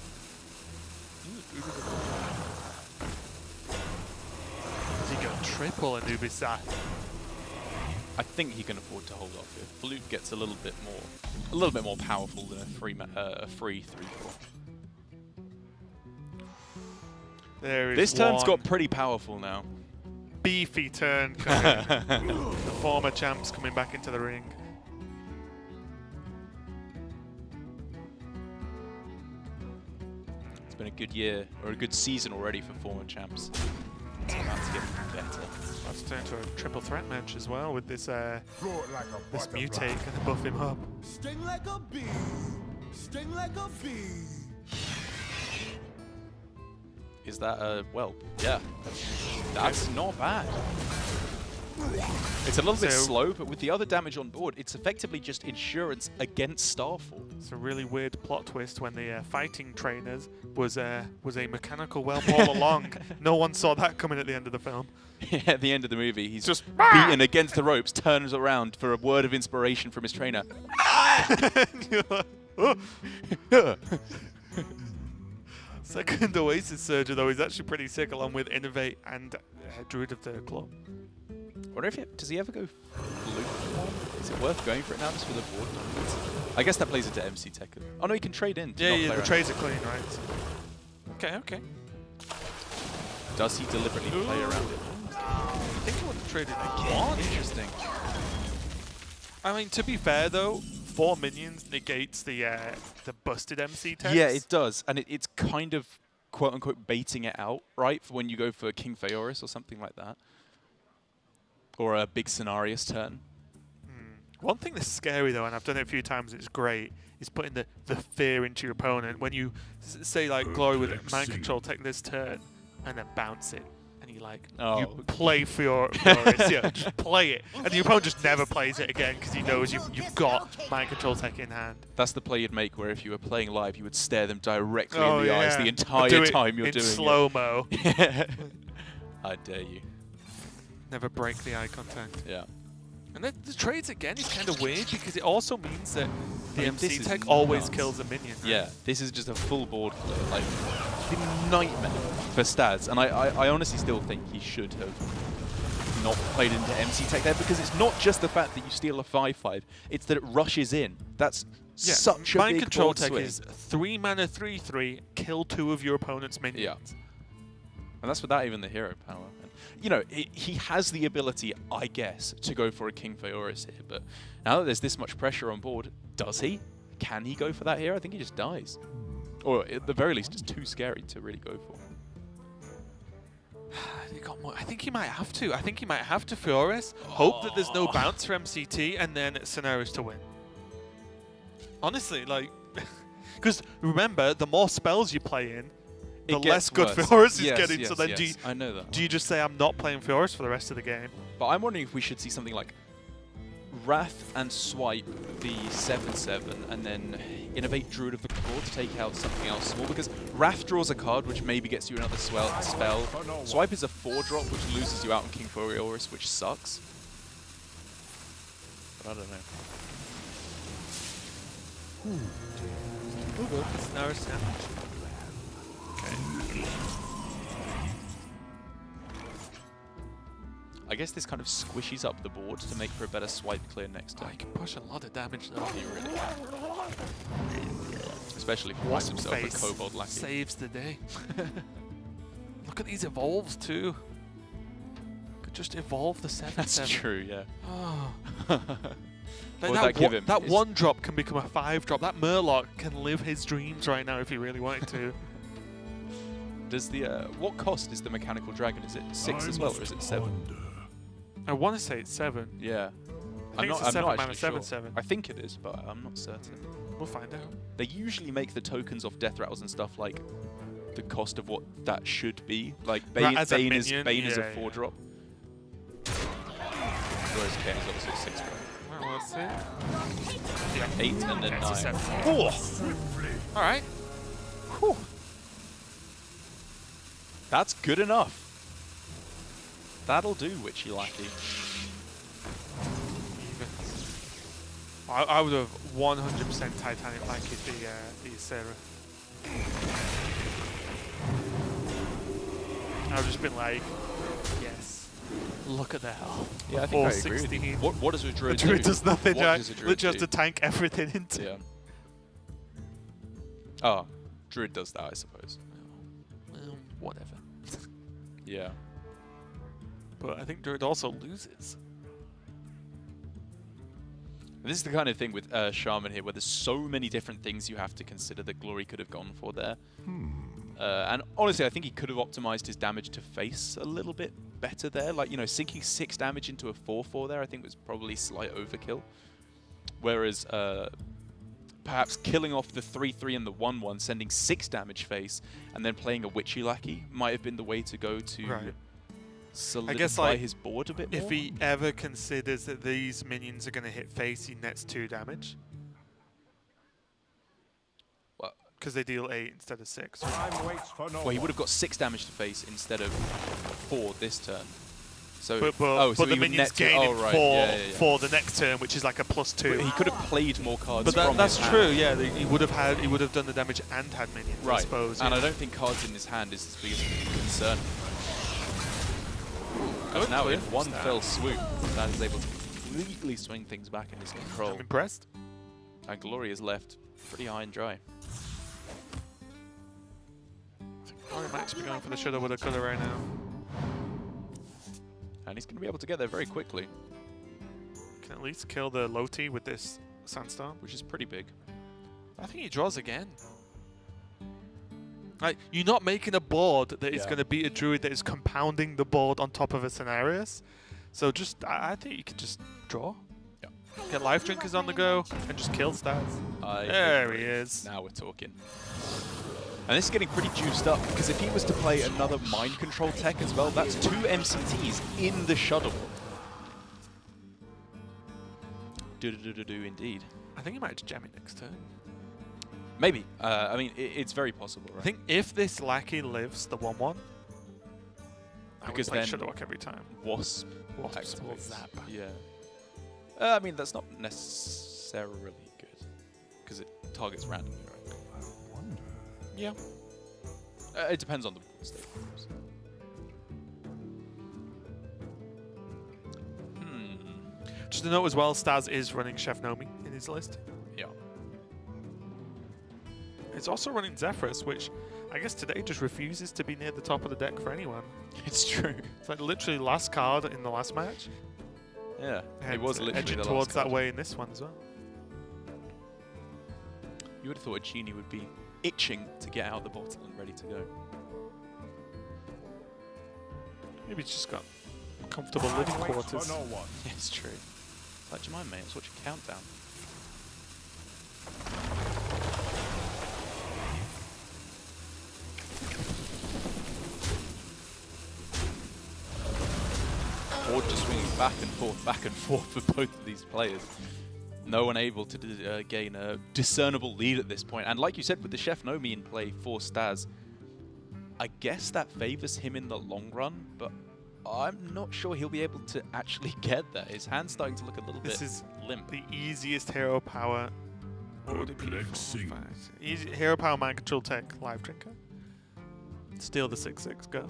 Does he go triple Anubis Attack? I think he can afford to hold off here. Flute gets a little bit more powerful than a free 3/4. There is This turn's one got pretty powerful now. beefy turn coming. The former champs coming back into the ring. It's been a good year, or a good season already for former champs. It's about to get better. Let's turn to a triple threat match as well with this Throw it like a this butterfly. mutate gonna buff him up. Sting like a bee. Sting like a bee. Is that a whelp? Yeah. That's not bad. It's a little bit So- slow, but with the other damage on board, it's effectively just insurance against Starfall. It's a really weird plot twist when the fighting trainers was a mechanical whelp all along. No one saw that coming at the end of the film. At the end of the movie, he's Just beaten against the ropes, turns around for a word of inspiration from his trainer. Second Oasis Surger though is actually pretty sick, along with Innovate and Druid of the Claw. Wonder if does he ever go Flute? Is it worth going for it now just for the board? I guess that plays into MC Tech. Oh no, he can trade in. To not play The around. trades are clean, right? Okay. Does he deliberately play around it? I think he wants to trade it again. Interesting. I mean, to be fair though, 4 minions negates the busted MC text. Yeah, it does, and it's kind of quote unquote baiting it out, right? For when you go for King Phaeorus or something like that, or a big Scenarios turn. One thing that's scary though, and I've done it a few times, it's great, is putting the fear into your opponent. When you say like Glory with Mind Control, take this turn, and then bounce it, and you like, you play Furious, yeah, just play it, and your opponent just never plays it again because he knows you've got Mind Control tech in hand. That's the play you'd make, where if you were playing live, you would stare them directly in the eyes the entire Do it time you're in doing slow-mo. it. I dare you. Never break the eye contact. Yeah. And the trades again is kind of weird because it also means that the I mean, MC this is tech always nuts. kills a minion. Right? Yeah, this is just a full board flip, like a nightmare for Staz, and I honestly still think he should have not played into MC Tech there, because it's not just the fact that you steal a 5/5, it's that it rushes in. That's such a Mind big Control board tech swing. is 3 mana 3/3, kill 2 of your opponent's minions. Yeah. And that's without even the hero power. And, you know, he has the ability, I guess, to go for a King Phaeorus here, but now that there's this much pressure on board, does he? Can he go for that here? I think he just dies. Or at the very least, it's too scary to really go for. He got more. I think he might have to. I think he might have to Phaeorus, hope that there's no bounce for MCT, and then Scenarios to win. Honestly, like, because remember, the more spells you play in, the It less gets good worse. Fioris is Yes, getting. yes, So then yes, I know that. do you just say I'm not playing Fioris for the rest of the game? But I'm wondering if we should see something like Wrath and Swipe the 7/7, and then Innovate Druid of the Claw to take out something else small, because Wrath draws a card which maybe gets you another spell. Swipe is a 4-drop which loses you out on King Fioris, which sucks. But I don't know. Oh, good. It's an arrow sandwich. Okay. I guess this kind of squishes up the board to make for a better swipe clear next Oh, turn. he can push a lot of damage though. He really can. Especially if he finds Wasp himself a face Kobold Lackey. saves the day. Look at these evolves too. Could just evolve the 7/7. That's true, yeah. Oh. What would that give him? That Is- 1-drop can become a 5-drop. That Murloc can live his dreams right now if he really wanted to. Does the what cost is the mechanical dragon? Is it 6 as well, or is it 7? I want to say it's 7. Yeah. I think it's a 7 mana 7/7. I think it is, but I'm not certain. We'll find out. They usually make the tokens off death rattles and stuff like the cost of what that should be. Like Bane, as a Bane is minion, Bane is a yeah, 4-drop. Whereas Bane is obviously a 6-drop. Well, let's see. Yeah. 8 and then It's a 9. 7. All right. Whew. That's good enough. That'll do, Witchy Lackey. I would have 100% Titanic like it the Sarah. I would just been like, yes, look at that. Yeah, I think I agree with 16. you. What does a The druid druid do? does nothing. What Right? does a druid Literally has do? to tank everything into. Yeah. Oh, druid does that, I suppose. Well, whatever. Yeah. But I think druid also loses. This is the kind of thing with Shaman here, where there's so many different things you have to consider that Glory could have gone for there. And honestly, I think he could have optimized his damage to face a little bit better there. Like, you know, sinking 6 damage into a 4/4 there, I think was probably slight overkill. Whereas perhaps killing off the 3/3 and the 1/1, sending 6 damage face, and then playing a Witchy Lackey might have been the way to go to Right. solidify like, his board a bit more. If he ever considers that these minions are going to hit face, he nets 2 damage. Because they deal 8 instead of 6. Well, he would have got 6 damage to face instead of 4 this turn. So, But so the he would minions net to- gain oh, it right. for, yeah. for the next turn, which is like a +2. But he could have played more cards. But from that's his true. hand. Yeah, he would have done the damage and had minions. Right. I suppose. And yeah. I don't think cards in his hand is his biggest concern. Good And now in flip. one fell swoop, that is able to completely swing things back in his control. I'm impressed. And Glory is left pretty high and dry. Glory might actually be going for the shoulda, woulda, coulda right now. And he's going to be able to get there very quickly, Can at least kill the Loti with this Sandstorm. which is pretty big. I think he draws again. Like, you're not making a board that is Yeah. going to beat a druid that is compounding the board on top of a Scenarius. So just, I think you could just draw. Yeah. Get Life Drinkers on the go and just kill Staz. I There agree. he is. Now we're talking. And this is getting pretty juiced up, because if he was to play another mind control tech as well, that's 2 MCTs in the shuttle. Do indeed. I think he might just jam it next turn. Maybe. I mean, it's very possible, right? I think if this Lackey lives the 1/1, I would Because play then- Shudderwock every time. Wasp Wasp will activates. zap. Yeah. I mean, that's not necessarily good, because it targets randomly, right? Yeah. It depends on the board state, of course. Just to note as well, Staz is running Chef Nomi in his list. Yeah. It's also running Zephyrus, which I guess today just refuses to be near the top of the deck for anyone. It's true. It's like literally last card in the last match. Yeah. And It was literally edging the towards last that card. way in this one as well. You would have thought a genie would be itching to get out the bottle and ready to go. Maybe it's just got comfortable living quarters. Yeah, it's true. Like, do you mind, mate? I was watching Countdown. board just swinging back and forth for both of these players. No one able to gain a discernible lead at this point. And like you said, with the Chef Nomi in play for Staz, I guess that favors him in the long run, but I'm not sure he'll be able to actually get there. His hand's starting to look a little bit limp. The easiest hero power. What would it be? Easy hero power mind control tech live drinker. Steal the 6/6, go.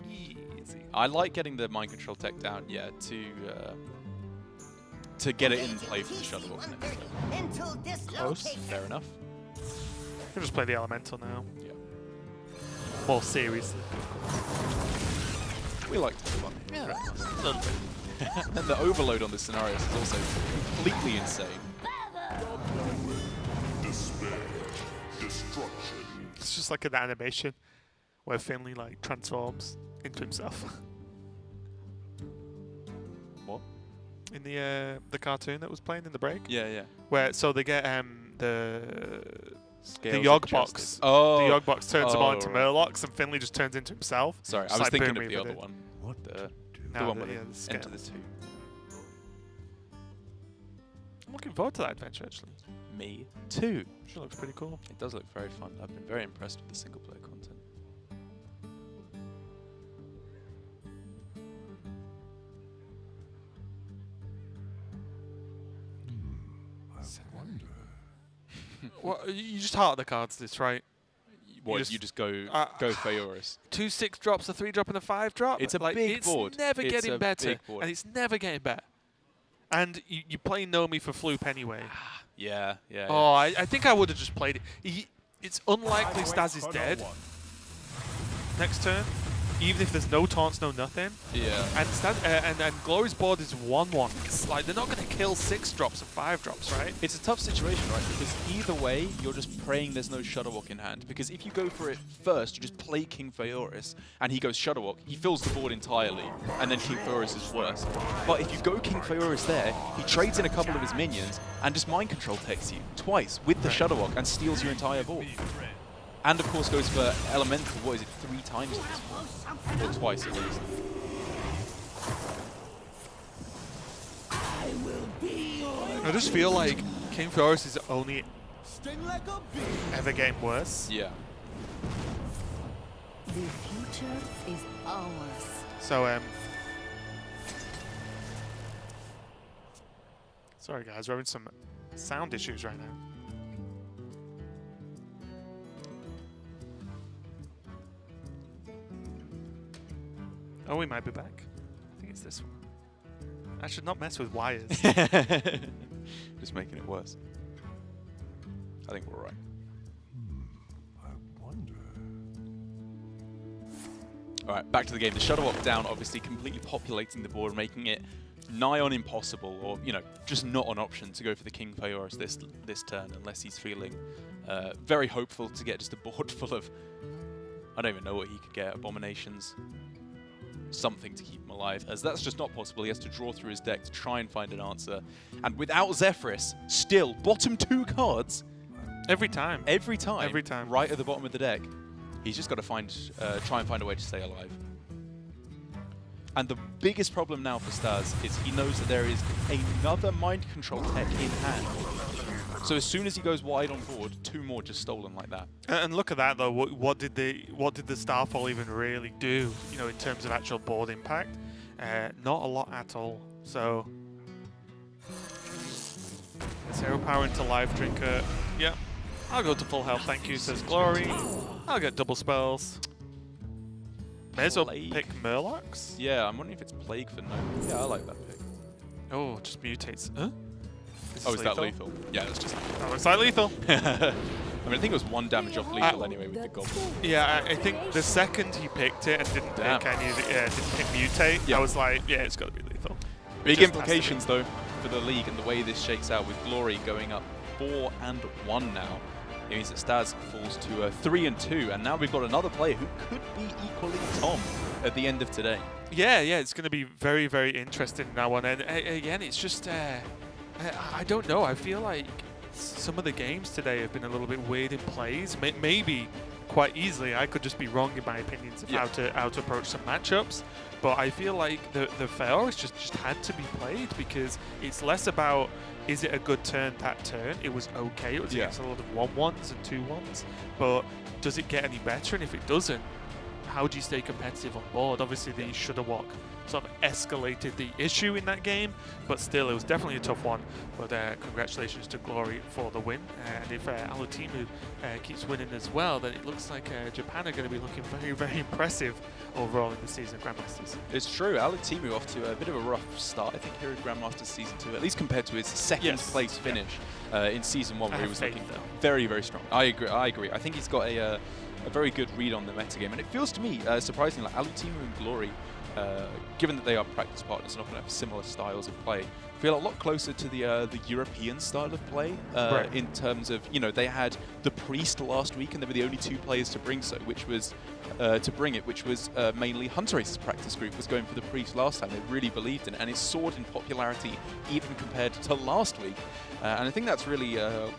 Easy. I like getting the mind control tech down, yeah, to get it in play for the shuttle. Close, fair enough. Can just play the elemental now. Yeah. More seriously. We like to have fun. Yeah, a little bit. And the overload on this scenario is also completely insane. Despair. Destruction. It's just like an animation where Finley like transforms into himself. What? In the cartoon that was playing in the break. Yeah, yeah. Where so they get the Scales Yogg adjusted. box. Oh. The Yogg box turns them all into right. Murlocs, and Finley just turns into himself. Sorry, Just I was like thinking Boom of the Reaver other did. one. What the No, one the- with yeah, the the Enter the scales. Two. I'm looking forward to that adventure actually. Me too. She looks pretty cool. It does look very fun. I've been very impressed with the single player content. Well, you just heart the cards this, right? What, just- you just go uh, Feoris? 2 6 drops, a 3 drop, and a 5 drop. It's a like, big it's board. Never It's getting a better, big board. and it's never getting better. And you play Nomi for Floop anyway. Yeah, yeah. Oh, I think I would have just played it. It's unlikely Staz is dead next turn, even if there's no taunts, no nothing. Yeah. And and Glory's board is 1/1. It's like they're not going to kill 6 drops and 5 drops, right? It's a tough situation, right? Because either way, you're just praying there's no Shuttlewalk in hand. Because if you go for it first, you just play King Feoris, and he goes Shuttlewalk, he fills the board entirely, and then King Feoris is worse. But if you go King Feoris there, he trades in a couple of his minions, and just mind control takes you twice with the Shuttlewalk and steals your entire board. And of course goes for Elemental, what is it, 3 times at this point? Or twice at least. I just feel like King Feoris is only ever getting worse. Yeah. The future is ours. So, sorry guys, we're having some sound issues right now. Oh, we might be back. I think it's this one. I should not mess with wires. Just making it worse. I think we're right. I wonder. Alright, back to the game. The Shuttlewalk down, obviously completely populating the board, making it nigh on impossible, or, you know, just not an option to go for the King Feoris this turn, unless he's feeling very hopeful to get just a board full of, I don't even know what he could get, abominations, something to keep him alive, as that's just not possible. He has to draw through his deck to try and find an answer. And without Zephyrus, still, bottom 2 cards, Every time. every time, Every time. right at the bottom of the deck. He's just got to try and find a way to stay alive. And the biggest problem now for Staz is he knows that there is another mind control tech in hand. So as soon as he goes wide on board, 2 more just stolen like that. And look at that though. What did the Starfall even really do? You know, in terms of actual board impact, not a lot at all. So, zero power into Life Drinker. Yeah, I'll go to full health. Thank you, says Glory. I'll get double spells. May as well Plague. pick Murlocs. Yeah, I'm wondering if it's Plague for no. Yeah, I like that pick. Oh, just mutates. Huh? Oh, is that lethal? Yeah, that's just. That looks like lethal. I mean, I think it was 1 damage off lethal anyway with the goblin. Yeah, I think the second he picked it and didn't Damn. pick any of it, didn't pick mutate, Yeah. I was like, yeah, it's got to be lethal. Big Just has to implications though for the league and the way this shakes out, with Glory going up 4-1 now. It means that Staz falls to 3-2, and now we've got another player who could be equally Tom at the end of today. Yeah, it's going to be very, very interesting in that one. And again, it's just, I don't know. I feel like some of the games today have been a little bit weird in plays. Maybe quite easily I could just be wrong in my opinions of how to approach some matchups. But I feel like the Feoris just had to be played, because it's less about is it a good turn that turn. It was okay. It was against a lot of 1-1s and 2-1s. But does it get any better? And if it doesn't, how do you stay competitive on board? Obviously, the shoulda walk sort of escalated the issue in that game, but still, it was definitely a tough one. But congratulations to Glory for the win. And if Alutimu keeps winning as well, then it looks like Japan are going to be looking very, very impressive overall in the season of Grandmasters. It's true. Alutimu off to a bit of a rough start, I think, here in Grandmasters Season 2, at least compared to his second place finish in Season 1, where he was looking very, very strong. I agree. I think he's got a very good read on the metagame, and it feels to me, surprisingly, like Alutimu and Glory, given that they are practice partners and often have similar styles of play, feel a lot closer to the European style of play in terms of, they had the Priest last week, and they were the only 2 players to bring which was mainly Hunter Ace's practice group was going for the Priest last time. They really believed in it, and it soared in popularity even compared to last week. And I think that's really an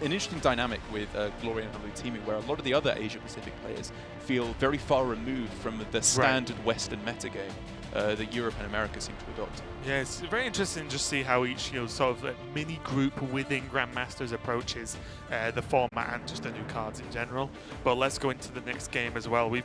interesting dynamic with Glory and Alutimu, where a lot of the other Asia-Pacific players feel very far removed from the standard Western metagame that Europe and America seem to adopt. Yeah, it's very interesting to just see how each sort of mini group within Grandmasters approaches the format and just the new cards in general. But let's go into the next game as well. We've got